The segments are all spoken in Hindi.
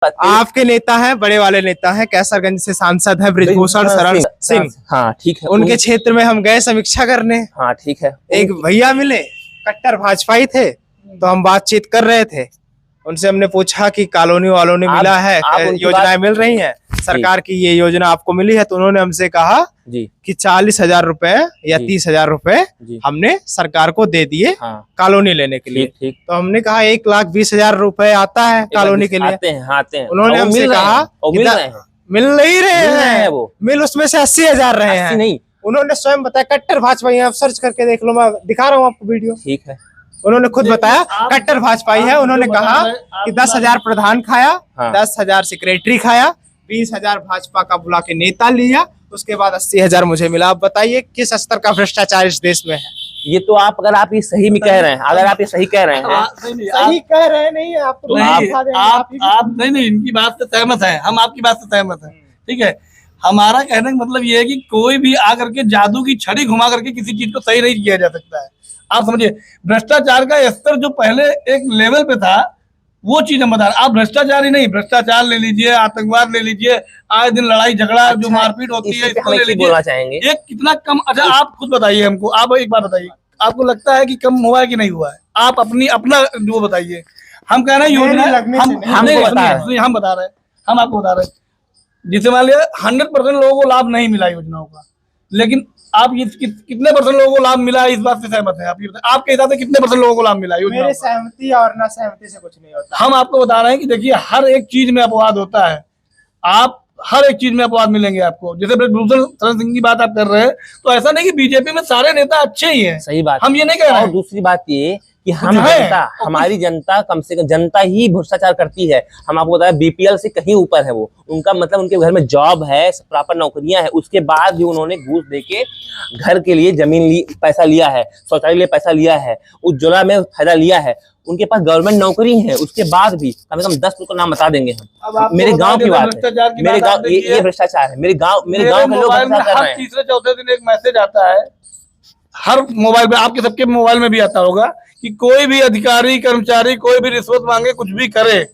आपके नेता हैं, बड़े वाले नेता हैं, कैसरगंज से सांसद है ब्रिजभूषण शरण सिंह। हाँ ठीक है। उनके क्षेत्र में हम गए समीक्षा करने। हाँ ठीक है। एक भैया मिले, कट्टर भाजपाई थे, तो हम बातचीत कर रहे थे। उनसे हमने पूछा कि कॉलोनी वालोनी मिला है, योजनाएं मिल रही हैं, सरकार की ये योजना आपको मिली है? तो उन्होंने हमसे कहा जी कि 40,000 रुपए या 30,000 रुपए हमने सरकार को दे दिए कॉलोनी लेने के लिए। ठीक। तो हमने कहा 1,20,000 रुपए आता है कॉलोनी के लिए। आते हैं। उन्होंने हमसे कहा मिल नहीं रहे हैं, वो मिल उसमें से 80,000 रहे हैं। नहीं, उन्होंने स्वयं बताया, कट्टर भाजपाई है, आप सर्च करके देख लो, मैं दिखा रहा हूँ आपको वीडियो। ठीक है। उन्होंने खुद बताया कट्टर भाजपाई है। उन्होंने कहा कि 10,000 प्रधान खाया, 10,000 सेक्रेटरी खाया, 20,000 भाजपा का बुला के नेता लिया, उसके बाद 80,000 मुझे मिला। आप बताइए किस स्तर का भ्रष्टाचार इस देश में है? ये तो आप अगर आप ये सही में कह रहे हैं, अगर आप ये सही कह रहे हैं, सही कह रहे हैं, नहीं आप तो आप नहीं इनकी बात से सहमत है, हम आपकी बात से सहमत है। ठीक है, हमारा कहने का मतलब ये है कि कोई भी आकर के जादू की छड़ी घुमा करके किसी चीज को सही नहीं किया जा सकता है। आप समझिए, भ्रष्टाचार का स्तर जो पहले एक लेवल पे था, वो चीज हम बता रहे हैं। आप भ्रष्टाचार ही नहीं, भ्रष्टाचार ले लीजिए, आतंकवाद ले लीजिए, आए दिन लड़ाई झगड़ा जो मारपीट होती है, इसको ले लीजिए। एक कितना कम। अच्छा आप खुद बताइए हमको, आप एक बात बताइए, आपको लगता है कि कम हुआ है कि नहीं हुआ है? आप अपना वो बताइए। हम कह रहे हैं योजना, हम बता रहे हैं, हम आपको बता रहे हैं, जिसे मान लिया 100% लोगों को लाभ नहीं मिला योजनाओं का, लेकिन आप ये कितने % लोगों को लाभ मिला, इस बात से सहमत है? आप ये बताएं, आपके हिसाब से कितने % लोगों को लाभ मिला? मेरे सहमति और ना सहमति से कुछ नहीं होता। हम आपको बता रहे हैं कि देखिए, हर एक चीज में अपवाद होता है। आप हर एक चीज में अपवाद मिलेंगे आपको। जैसे ब्रिजभूषण शरण सिंह की बात आप कर रहे हैं, तो ऐसा नहीं कि बीजेपी में सारे नेता अच्छे ही हैं। सही बात, हम ये नहीं कह रहे हैं। और दूसरी बात ये कि हमारी जनता, कम से कम जनता ही भ्रष्टाचार करती है। हम आपको बताया बीपीएल से कहीं ऊपर है वो। उनका मतलब उनके घर में जॉब है, प्रॉपर नौकरियां हैं, उसके बाद भी उन्होंने घूस देके घर के लिए जमीन पैसा लिया है, शौचालय लिए पैसा लिया है, उज्ज्वला में फायदा लिया है। उनके पास गवर्नमेंट नौकरी है, उसके बाद भी कम से कम 10 लोग का नाम बता देंगे हम। मेरे गांव की बात है, मेरे गांव ये भ्रष्टाचार है। मेरे गांव के लोग भ्रष्टाचार कर रहे हैं। तीसरे चौथे दिन एक मैसेज आता है हर मोबाइल पे, आपके सबके मोबाइल में भी आता होगा, कि कोई भी अधिकारी कर्मचारी कोई भी रिश्वत मांगे, कुछ भी करे,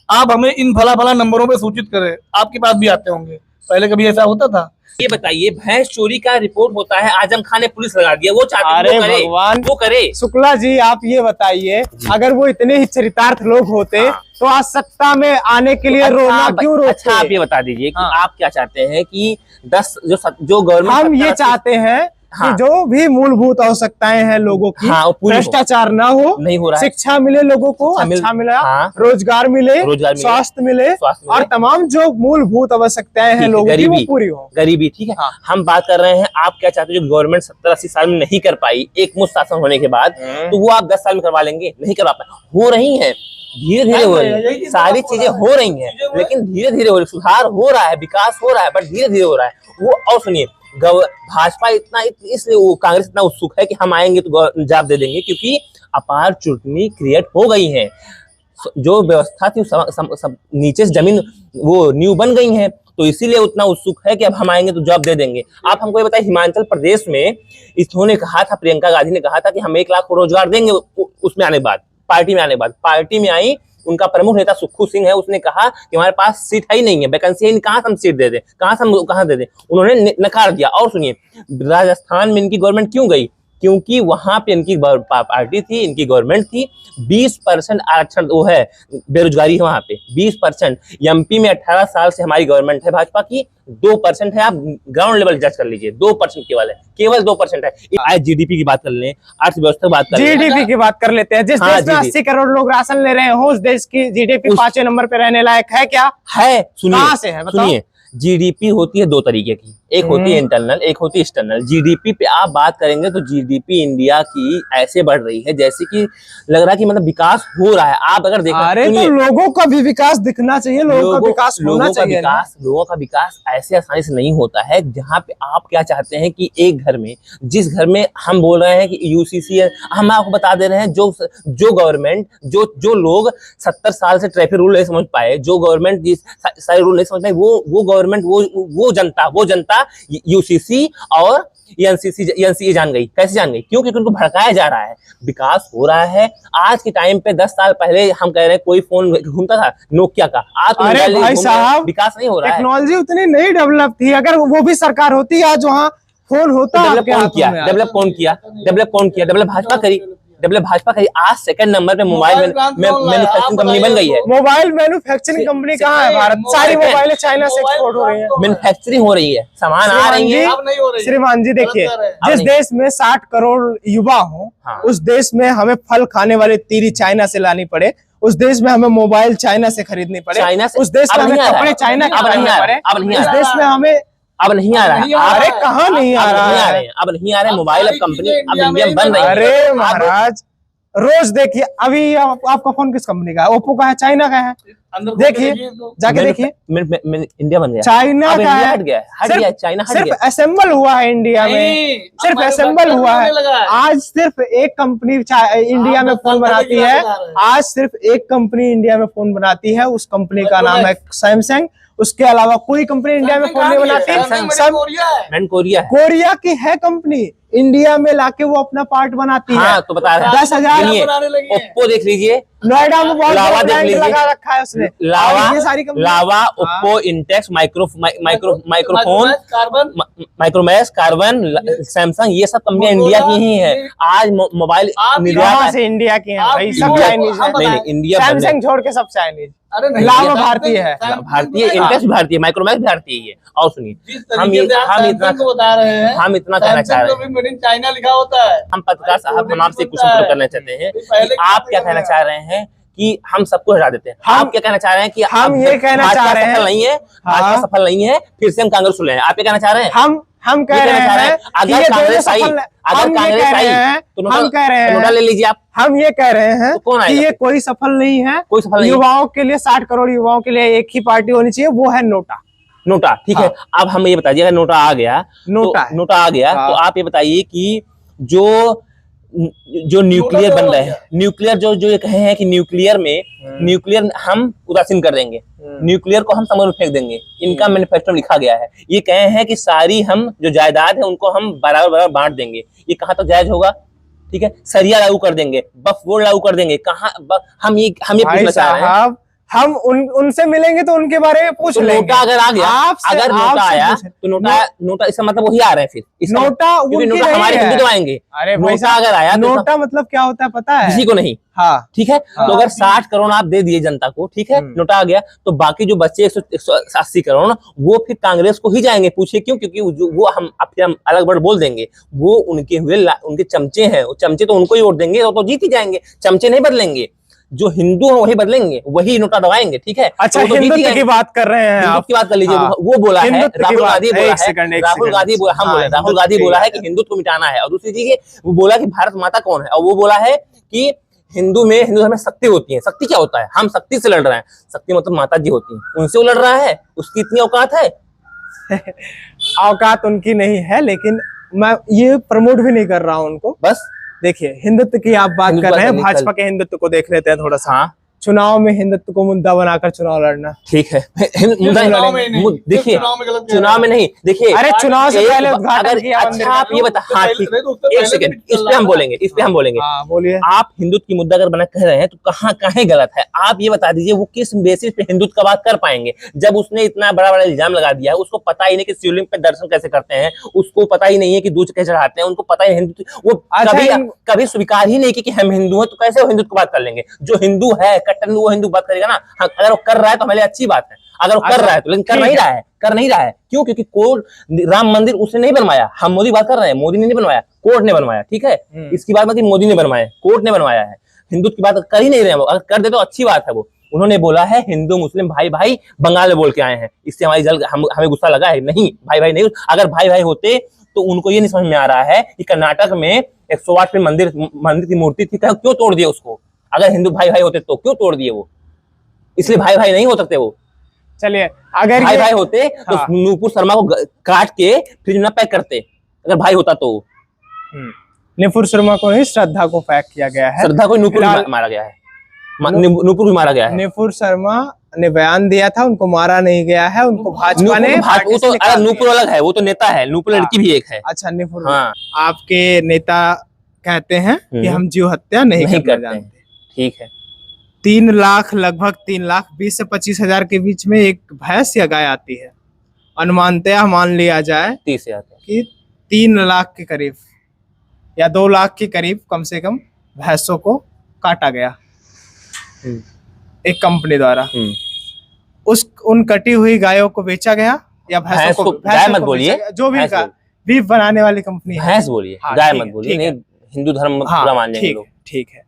आप हमें इन फला नंबरों पे सूचित करें। आपके पास भी आते होंगे, पहले कभी ऐसा होता था? ये बताइए, भैंस चोरी का रिपोर्ट होता है, आजम खान ने पुलिस लगा दिया, वो चाहते हैं वो करे। शुक्ला जी आप ये बताइए, अगर वो इतने ही चरितार्थ लोग होते तो आज सत्ता में आने के लिए रोना क्यों रोते? अच्छा आप ये बता दीजिए कि आप क्या चाहते हैं कि 10 जो गवर्नमेंट, हम ये चाहते हैं कि जो भी मूलभूत आवश्यकताएं हैं लोगों की, भ्रष्टाचार ना हो, नहीं हो रहा है, शिक्षा मिले लोगों को, अच्छा मिला, रोजगार मिले, स्वास्थ्य मिले, और तमाम जो मूलभूत आवश्यकताएं हैं लोगों की वो पूरी हो। गरीबी, ठीक है। हम बात कर रहे हैं, आप क्या चाहते हैं जो गवर्नमेंट 70-80 साल में नहीं कर पाई एक मुश्त शासन होने के बाद, तो वो आप 10 साल में करवा लेंगे? नहीं करवा पाए। हो रही है, धीरे धीरे हो रही है, सारी चीजें हो रही हैं, लेकिन धीरे धीरे हो रही, सुधार हो रहा है, विकास हो रहा है, बट धीरे धीरे हो रहा है वो। और सुनिए, भाजपा इतना, इसलिए वो कांग्रेस इतना उत्सुक है कि हम आएंगे तो जवाब दे देंगे, क्योंकि अपार चुटनी क्रिएट हो गई है। जो व्यवस्था थी सब नीचे से जमीन वो न्यू बन गई है, तो इसीलिए उतना उत्सुक है कि अब हम आएंगे तो जवाब दे देंगे। आप हमको ये बताइए, हिमाचल प्रदेश में इन्होंने कहा था, प्रियंका गांधी ने कहा था कि हम 1 लाख को रोजगार देंगे। उसमें आने के बाद, पार्टी में आने के बाद, पार्टी में आई, उनका प्रमुख नेता सुखू सिंह है, उसने कहा कि हमारे पास सीट है ही नहीं है, वैकेंसी है, कहाँ से हम सीट दे दें, कहाँ दे दें? उन्होंने नकार दिया। और सुनिए, राजस्थान में इनकी गवर्नमेंट क्यों गई? क्योंकि वहां पे इनकी पार्टी थी, इनकी गवर्नमेंट थी। 20% आरक्षण वो है, बेरोजगारी है वहां पे 20%। एमपी में 18 साल से हमारी गवर्नमेंट है भाजपा की, 2% है। आप ग्राउंड लेवल जज कर लीजिए, 2% केवल है, केवल 2% है। आज जीडीपी की बात कर लें, अर्थव्यवस्था की बात कर लें, जीडीपी की बात कर लेते हैं। जिस देश में 80 करोड़ लोग राशन ले रहे हैं, उस देश की जीडीपी 5वें नंबर पे रहने लायक है क्या? है। कहां से है? सुनिए, जीडीपी होती है 2 तरीके की, एक होती है इंटरनल, एक होती है एक्सटर्नल। जीडीपी पे आप बात करेंगे तो जीडीपी इंडिया की ऐसे बढ़ रही है जैसे कि लग रहा है कि मतलब विकास हो रहा है। आप अगर देखें, अरे तो लोगों का भी विकास दिखना चाहिए, लोगों का विकास होना चाहिए। लोगों का विकास ऐसे आसानी से नहीं होता है। जहाँ पे आप क्या चाहते हैं कि एक घर में, जिस घर में हम बोल रहे हैं कि यूसीसी है, हम आपको बता दे रहे हैं, जो गवर्नमेंट, जो लोग 70 साल से ट्रैफिक रूल नहीं समझ पाए, जो गवर्नमेंट सारे रूल नहीं समझ पाए, वो गवर्नमेंट, वो जनता यूसीसी और एनसीए जान गई। कैसे जान गई? क्योंकि उनको भड़काया जा रहा है। विकास हो रहा है। आज के टाइम पे 10 साल पहले हम कह रहे हैं कोई फोन घूमता था नोकिया का, आज तो अरे भाई साहब, विकास नहीं हो रहा है। टेक्नोलॉजी उतनी नहीं डेवलप थी। अगर वो भी सरकार होती आज वहाँ फोन होता। डेवलप कौन किया? डेवलप भाजपा करी। आज सेकंड नंबर पे मोबाइल मैन्युफैक्चरिंग कंपनी बन गई है। मोबाइल मैन्युफैक्चरिंग कंपनी कहाँ है? भारत सारी मोबाइल चाइना से एक्सपोर्ट हो रही है, मैन्युफैक्चरिंग हो रही है, सामान आ रही है। श्रीमान जी देखिए, जिस देश में 60 करोड़ युवा हो, उस देश में हमें फल खाने वाली तीरी चाइना से लानी पड़े, उस देश में हमें मोबाइल चाइना से खरीदनी पड़े, उस देश में हमें कपड़े चाइना के पहनने पड़े, उस देश में हमें अब नहीं आ रहा है। अरे कहाँ नहीं आ रहा है? अब नहीं आ रहे। मोबाइल अब कंपनी अब इंडिया में बन रही है। अरे महाराज, रोज देखिए, अभी आपका फोन किस कंपनी का है? ओप्पो का है, चाइना का है? देखिए, जाके देखिए, इंडिया बन गया, चाइना का है, हट गया, चाइना हट गया। सिर्फ असेंबल हुआ है इंडिया में, सिर्फ असेंबल हुआ है। आज सिर्फ एक कंपनी इंडिया में फोन बनाती है। आज सिर्फ एक कंपनी इंडिया में फोन बनाती है, उस कंपनी का नाम है सैमसंग। उसके अलावा कोई कंपनी इंडिया में फोन नहीं बनाती। सब कोरिया की है कंपनी, इंडिया में लाके वो अपना पार्ट बनाती है। तो बता रहे हैं 10,000। ओप्पो देख लीजिए, नोएडा में बहुत लावा देख लीजिए, लगा रखा है उसने। ये सारी company, Lava, Oppo, Intex, microphone, Micromax, Karbonn, Samsung, ये सब कंपनियां इंडिया की ही है। आज मोबाइल निर्यात से इंडिया की है भाई, सब चाइनीज है। नहीं, इंडिया सैमसंग छोड़ के सब चाइनीज। लावा भारतीय है, भारतीय, इंटेक्स भारतीय, माइक्रोमैक्स भारतीय है। और सुनिए, हम इतना कहना चाह रहे हैं, चाइना लिखा होता है। हम पत्रकार साहब, हम आपसे क्वेश्चन करना चाहते हैं कि आप क्या कहना चाह रहे हैं कि हम सबको हटा देते हैं? आप क्या कहना चाह रहे हैं कि हम ये कहना चाह रहे हैं सफल नहीं है, भाजपा सफल नहीं है, फिर से हम कांग्रेस को ले आए? आप ये कहना चाह रहे हैं? हम कह रहे हैं अगर कांग्रेस आई, हम कह रहे हैं नोटा ले लीजिए आप। हम ये कह रहे हैं कि ये कोई सफल नहीं है, कोई सफल नहीं। युवाओं के लिए, 60 करोड़ युवाओं के लिए एक ही पार्टी होनी चाहिए, वो है नोटा। ठीक है। अब हम ये बताइए, अगर नोटा आ गया, नोटा आ गया, तो आप ये बताइए कि जो न्यूक्लियर बन रहे हैं, न्यूक्लियर जो ये कहे हैं कि न्यूक्लियर हम उदासीन कर देंगे, न्यूक्लियर को हम समुद्र में फेंक देंगे, इनका मैन्युफैक्चर लिखा गया है। ये कहे हैं कि सारी हम जो जायदाद है उनको हम बराबर बांट देंगे। ये कहाँ तक जायज होगा? ठीक है, सरिया लागू कर देंगे, वक्फ बोर्ड लागू कर देंगे। कहाँ हम ये पूछना चाह रहे हैं। हम उनसे मिलेंगे तो उनके बारे में पूछ लेंगे। नोटा अगर आ गया, अगर नोटा आया तो नोटा इसका मतलब वही आ रहे हैं फिर नोटा हमारे हिंदू तो आएंगे। अरे नोटा अगर आया, नोटा मतलब क्या होता है पता है? किसी को नहीं। हाँ, ठीक है। तो अगर 60 करोड़ आप दे दिए जनता को, ठीक है, नोटा आ गया, तो बाकी जो बच्चे 180 करोड़ वो फिर कांग्रेस को ही जाएंगे। पूछे क्यों? क्योंकि वो हम अलग वर्ड बोल देंगे, वो उनके चमचे हैं, वो चमचे तो उनको ही वोट देंगे, तो जीत ही जाएंगे। चमचे नहीं बदलेंगे, जो हिंदू है वही बदलेंगे, वही नोटा दबाएंगे। ठीक है। अच्छा, तो हिंदुत्व की बात कर रहे हैं आप? की बात कर लीजिए। वो बोला है, राहुल गांधी बोला है कि हिंदुत्व को मिटाना है। और दूसरी चीज वो बोला कि भारत माता कौन है, और वो बोला है कि हिंदू धर्म में शक्ति होती है। शक्ति क्या होता है? हम शक्ति से लड़ रहे हैं। शक्ति मतलब माता जी होती है, उनसे वो लड़ रहा है। उसकी इतनी औकात है? औकात उनकी नहीं है, लेकिन मैं ये प्रमोट भी नहीं कर रहा हूँ उनको। बस देखिए, हिंदुत्व की आप बात कर रहे हैं, भाजपा के हिंदुत्व को देख लेते हैं थोड़ा सा। हाँ। चुनाव में हिंदुत्व को मुद्दा बनाकर चुनाव लड़ना, ठीक है। देखिए, चुनाव में नहीं, देखिए, अरे चुनाव से पहले उद्घाटन किया। अच्छा, आप ये बता, हाँ ठीक, एक सेकंड, इस पे हम बोलेंगे। बोलिए। आप हिंदुत्व की मुद्दा अगर बना कह रहे हैं तो कहाँ गलत है? आप ये बता दीजिए, वो किस बेसिस पे हिंदुत्व का बात कर पाएंगे जब उसने इतना बड़ा इल्जाम लगा दिया है? उसको पता ही नहीं कि शिवलिंग पे दर्शन कैसे करते हैं, उसको पता ही नहीं है कि दूध कैसे चढ़ाते हैं, उनको पता ही हिंदुत्व वो कभी स्वीकार ही नहीं कि हम हिंदू हैं, तो कैसे वो हिंदुत्व की बात कर लेंगे? जो हिंदू है कट्टर, वो हिंदू बात करेगा ना। हाँ, अगर वो कर रहा है तो हमारे लिए अच्छी बात है, अगर वो कर रहा है तो। लेकिन कर नहीं रहा है। क्यों? क्योंकि कोर्ट, राम मंदिर उसने नहीं बनवाया। हम मोदी बात कर रहे हैं, मोदी ने नहीं बनवाया, कोर्ट ने बनवाया। ठीक है, इसकी बात मतलब मोदी ने बनवाया, कोर्ट ने बनवाया है। हिंदुत्व की बात कर ही नहीं रहे हैं। अगर कर दे तो अच्छी बात है। वो उन्होंने बोला है हिंदू मुस्लिम भाई भाई, बंगाल में बोल के आए हैं, इससे हमें गुस्सा लगा है। नहीं, भाई भाई नहीं। अगर भाई भाई होते तो उनको ये नहीं समझ में आ रहा है कि कर्नाटक में 108 पे मंदिर की मूर्ति थी, क्यों तोड़ दिए उसको? अगर हिंदू भाई भाई होते तो क्यों तोड़ दिए वो? इसलिए भाई भाई नहीं हो सकते वो। चलिए, अगर भाई भाई होते तो नूपुर शर्मा को काट के फ्रिज में पैक करते, अगर भाई होता तो। नूपुर शर्मा को नहीं, श्रद्धा को पैक किया गया है। श्रद्धा को नूपुर मारा गया है, नूपुर भी मारा गया है। नूपुर शर्मा ने बयान दिया था, उनको मारा नहीं गया है, उनको भाजपा ने वो तो नूपुर अलग है, वो तो नेता है, नूपुर लड़की भी एक है। अच्छा नूपुर, हाँ। आपके नेता कहते हैं कि हम जीव हत्या नहीं करना जानते। ठीक है। 3 लाख, लगभग 3 लाख 20 से 25 हजार के बीच में एक भैंस या गाय आती है। अनुमानतया मान लिया जाए 30 हजार कि 3 लाख के करीब या 2 लाख के करीब कम से कम भैंसों को काटा गया एक कंपनी द्वारा। उन कटी हुई गायों को बेचा गया या भैंसों को, गाय मत बोलिए, जो भी बीफ बनाने वाली कंपनी है, भैंस बोलिए, गाय मत बोलिए, नहीं हिंदू धर्म पूरा मान लेंगे लोग। ठीक है,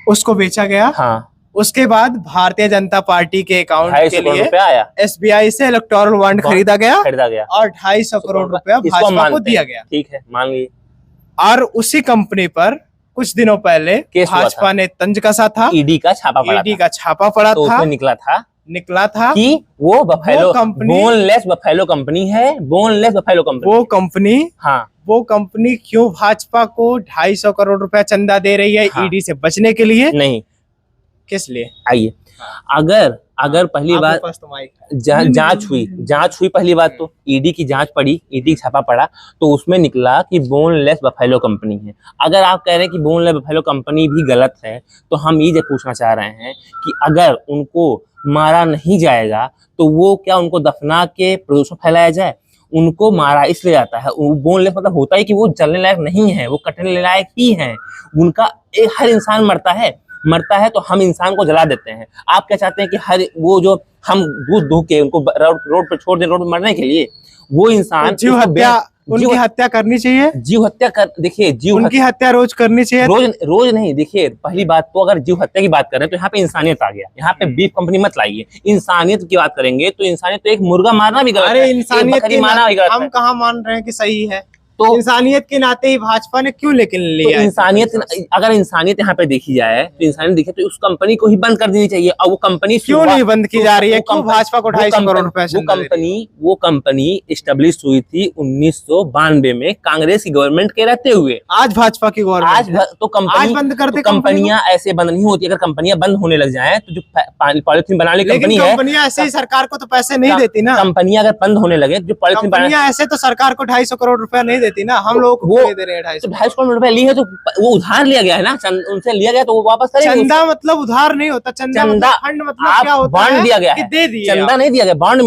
उसको बेचा गया। हाँ। उसके बाद भारतीय जनता पार्टी के अकाउंट के लिए आया, SBI से इलेक्टोरल बॉन्ड खरीदा गया और 250 करोड़ रुपया भाजपा को दिया गया। ठीक है, मान लीजिए। और उसी कंपनी पर कुछ दिनों पहले भाजपा ने तंज कसा था, ईडी का छापा पड़ा तो था। उसमें निकला था कि वो buffalo company, boneless buffalo company है, बोनलेस बफेलो कंपनी। वो कंपनी क्यों भाजपा को 250 करोड़ रुपया चंदा दे रही है? ईडी से बचने के लिए? नहीं, किस लिए? आइए, अगर पहली बार जांच हुई पहली बात, तो ईडी की जांच पड़ी, ईडी छापा पड़ा, तो उसमें निकला कि बोनलेस बफेलो कंपनी है। अगर आप कह रहे हैं कि बोनलेस बफेलो कंपनी भी गलत है, तो हम ये पूछना चाह रहे हैं कि अगर उनको मारा नहीं जाएगा तो वो क्या उनको दफना के प्रदूषण फैलाया जाए? उनको मारा इसलिए जाता है, बोनलेस मतलब होता है कि वो जलने लायक नहीं है, वो कटने लायक ही है। उनका हर इंसान मरता है तो हम इंसान को जला देते हैं। आप क्या चाहते हैं कि हर वो जो हम दूध धो के उनको रोड पे छोड़ दे, रोड पे मरने के लिए? वो इंसान उनकी हत्या करनी चाहिए। जीव हत्या देखिए, उनकी हत्या रोज करनी चाहिए। रोज नहीं। देखिए, पहली बात तो अगर जीव हत्या की बात करें तो यहाँ पे इंसानियत आ गया। यहाँ पे बीफ कंपनी मत लाइए। इंसानियत की बात करेंगे तो इंसानियत तो एक मुर्गा मारना भी गलत है, इंसानियत मारना भी गलत है। हम कहाँ मान रहे हैं कि सही है? तो इंसानियत के नाते ही भाजपा ने क्यों लेकिन लिया? तो इंसानियत, अगर इंसानियत यहाँ पे देखी जाए तो इंसानियत देखिए तो उस कंपनी को ही बंद कर देनी चाहिए। और वो कंपनी क्यों नहीं बंद की जा रही है? क्यों भाजपा को 250 करोड़ रुपए? वो कंपनी एस्टेब्लिश हुई थी 1992 में कांग्रेस की गवर्नमेंट के रहते हुए। आज भाजपा की गवर्नमेंट, आज तो कंपनी बंद करते। कंपनियां ऐसे बंद नहीं होती। अगर कंपनियां बंद होने लग जाए तो जो पॉलिथीन बनाने की कंपनी है, कंपनियां ऐसे ही सरकार को तो पैसे नहीं देती ना। कंपनियां अगर बंद होने लगे, जो पॉलिथीन कंपनियां ऐसे तो सरकार को 250 करोड़ रुपया नहीं देती ना। हम लोग वो दे रहे हैं 250 करोड़ रुपए लिए है, तो वो उधार लिया गया है ना, उनसे लिया गया तो वो वापस करेंगे। चंदा मतलब उधार नहीं होता, चंदा फंड मतलब क्या होता है? बॉन्ड दिया गया है, दे दिए। चंदा नहीं दिया गया, बॉन्ड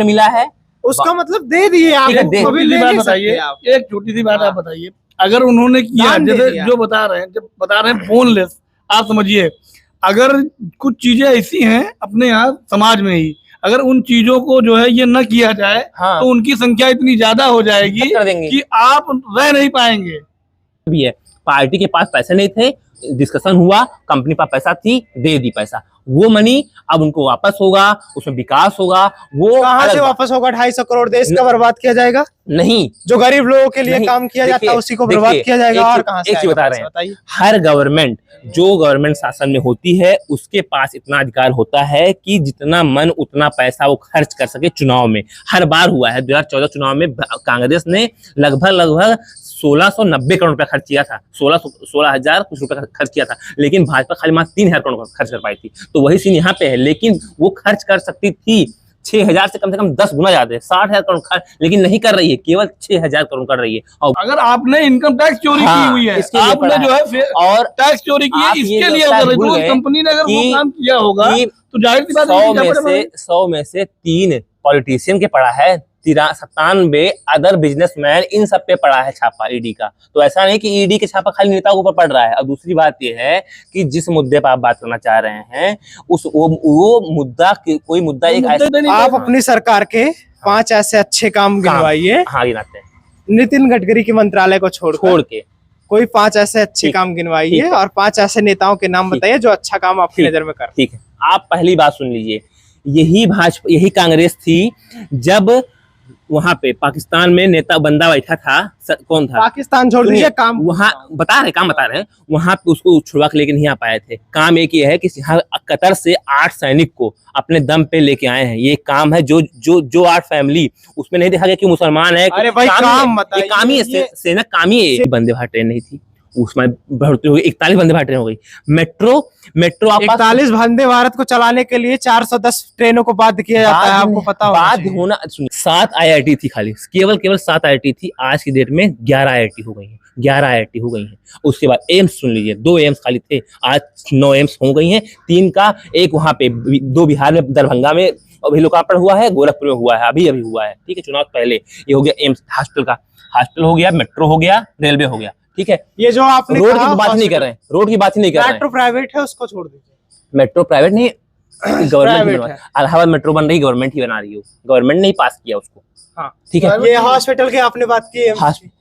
मिला है, उसका मतलब दे दिए आप। बताइए, एक छोटी सी बात आप बताइए, अगर उन्होंने किया जैसे जो बता रहे हैं बोनलेस, आप समझिए अगर कुछ चीजें ऐसी हैं अपने यहाँ समाज में ही, अगर उन चीजों को जो है ये न किया जाए तो उनकी संख्या इतनी ज्यादा हो जाएगी कि आप रह नहीं पाएंगे। भी है, पार्टी के पास पैसे नहीं थे, डिस्कशन हुआ, कंपनी पास पैसा थी, दे दी पैसा। वो मनी अब उनको वापस होगा, उसमें विकास होगा। वो कहाँ से वापस होगा? 250 करोड़ देश का बर्बाद किया जाएगा? नहीं, जो गरीब लोगों के लिए काम किया जाता है उसी को बर्बाद किया जाएगा। और कहाँ से? एक चीज बता रहे हैं, हर गवर्नमेंट जो गवर्नमेंट शासन में होती है उसके पास इतना अधिकार होता है कि जितना मन उतना पैसा वो खर्च कर सके चुनाव में। हर बार हुआ है। 2014 चुनाव में कांग्रेस ने लगभग 1690 करोड़ रुपया खर्च किया था, 16,000 कुछ रुपया खर्च किया था, लेकिन भाजपा खाली मात्र 3,000 करोड़ खर्च कर पाई थी। तो वही सीन यहाँ पे है, लेकिन वो खर्च कर सकती थी 6,000 से कम 10 गुना ज्यादा, 60,000 करोड़ खर्च, लेकिन नहीं कर रही है, केवल 6,000 करोड़ कर रही है। और अगर आपने इनकम टैक्स चोरी की हुई है, आपने जो है और टैक्स चोरी की है, इसके लिए अगर कंपनी ने अगर वो काम किया होगा तो जाहिर सी बात है 100 में से 3 पॉलिटिशियन के पड़ा है, 97 अदर बिजनेसमैन, इन सब पे पड़ा है छापा ईडी का। तो ऐसा नहीं कि ईडी के छापा खाली नेताओं के ऊपर पड़ रहा है। और दूसरी बात ये है कि जिस मुद्दे पर आप बात करना चाह रहे हैं वो मुद्दा कोई मुद्दा एक ऐसा, आप अपनी सरकार के 5 ऐसे अच्छे काम गिनवाइए। हाँ, गिनाते हैं। नितिन गडकरी के मंत्रालय को छोड़ के कोई 5 ऐसे अच्छे काम गिनवाइए और 5 ऐसे नेताओं के नाम बताइए जो अच्छा काम आपकी नजर में कर। ठीक है, आप पहली बात सुन लीजिए, यही कांग्रेस थी जब वहां पे पाकिस्तान में नेता बंदा बैठा था, कौन था? पाकिस्तान छोड़ दीजिए, काम वहाँ बता रहे हैं, वहां पे उसको छुड़वा के लेके नहीं आ पाए थे। काम एक ये है कि कतर से 8 सैनिक को अपने दम पे लेके आए हैं। ये काम है जो 8 फैमिली, उसमें नहीं देखा गया कि मुसलमान है। अरे भाई काम ही है, सेना काम ही है। वंदे भारत ट्रेन नहीं थी, उसमें भर्ती हो गई, 41 वंदे भारत ट्रेन हो गई। मेट्रो आप 41 वंदे भारत को चलाने के लिए 410 ट्रेनों को बाध्य किया जाता है, आपको पता होगा। बाध्य होना, 7 IIT थी खाली, केवल 7 IIT थी। आज की डेट में 11 IIT हो गई है, 11 IIT हो गई हैं। उसके बाद एम्स सुन लीजिए, 2 एम्स खाली थे, आज 9 एम्स हो गई हैं। 3 का, एक वहां पे, 2 बिहार में, दरभंगा में अभी लोकार्पण हुआ है, गोरखपुर में हुआ है, अभी हुआ है, ठीक है, चुनाव पहले। ये हो गया एम्स, हॉस्पिटल हो गया, मेट्रो हो गया, रेलवे हो गया, ठीक है। ये जो आपने रोड की बात नहीं कर रहे हैं, रोड की बात ही नहीं कर रहे हैं। मेट्रो प्राइवेट है, उसको छोड़ दीजिए। मेट्रो प्राइवेट नहीं, गवर्नमेंट, इलाहाबाद मेट्रो बन रही, गवर्नमेंट ही बना रही है, गवर्नमेंट ने ही पास किया उसको, हाँ ठीक है। ये हॉस्पिटल की आपने बात की,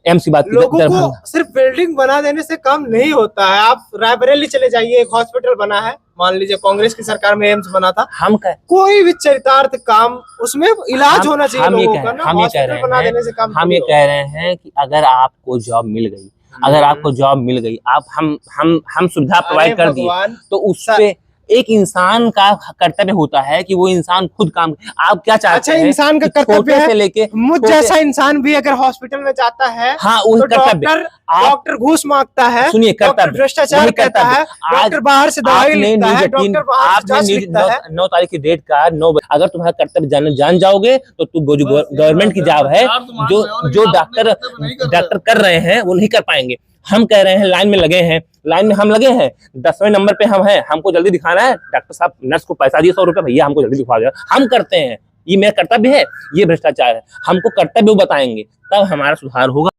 एम्स की बात की। लोगों को सिर्फ बिल्डिंग बना देने से कम नहीं होता है। आप रायबरेली चले जाइए, एक हॉस्पिटल बना है, मान लीजिए कांग्रेस की सरकार में एम्स बना था। हम कोई भी चरितार्थ काम उसमें इलाज होना चाहिए लोगों का ना, हॉस्पिटल बना देने से काम। हम ये कह रहे हैं कि अगर आपको जॉब मिल गई, हम सुविधा प्रोवाइड कर दी, तो उससे एक इंसान का कर्तव्य होता है कि वो इंसान खुद काम। आप क्या चाहते हैं? अच्छा, इंसान का कर्तव्य है, से लेके मुझ जैसा इंसान भी अगर हॉस्पिटल में जाता है, हाँ, वो तो डॉक्टर घूस मांगता है, सुनिए, कर्तव्य भ्रष्टाचार करता है, डॉक्टर बाहर से दवाई लिखता है, डॉक्टर बाहर से जांच लिखता है। 9 तारीख की डेट का 9 बजे अगर तुम्हारा कर्तव्य जान जाओगे तो गवर्नमेंट की जॉब है, जो डॉक्टर कर रहे हैं वो नहीं कर पाएंगे। हम कह रहे हैं लाइन में लगे हैं, लाइन में हम लगे हैं, 10वें नंबर पे हम हैं, हमको जल्दी दिखाना है। डॉक्टर साहब नर्स को पैसा दिए 100 रुपए, भैया हमको जल्दी दिखवा दो। हम करते हैं, ये मेरा कर्तव्य है, ये भ्रष्टाचार है। हमको कर्तव्य बताएंगे तब हमारा सुधार होगा।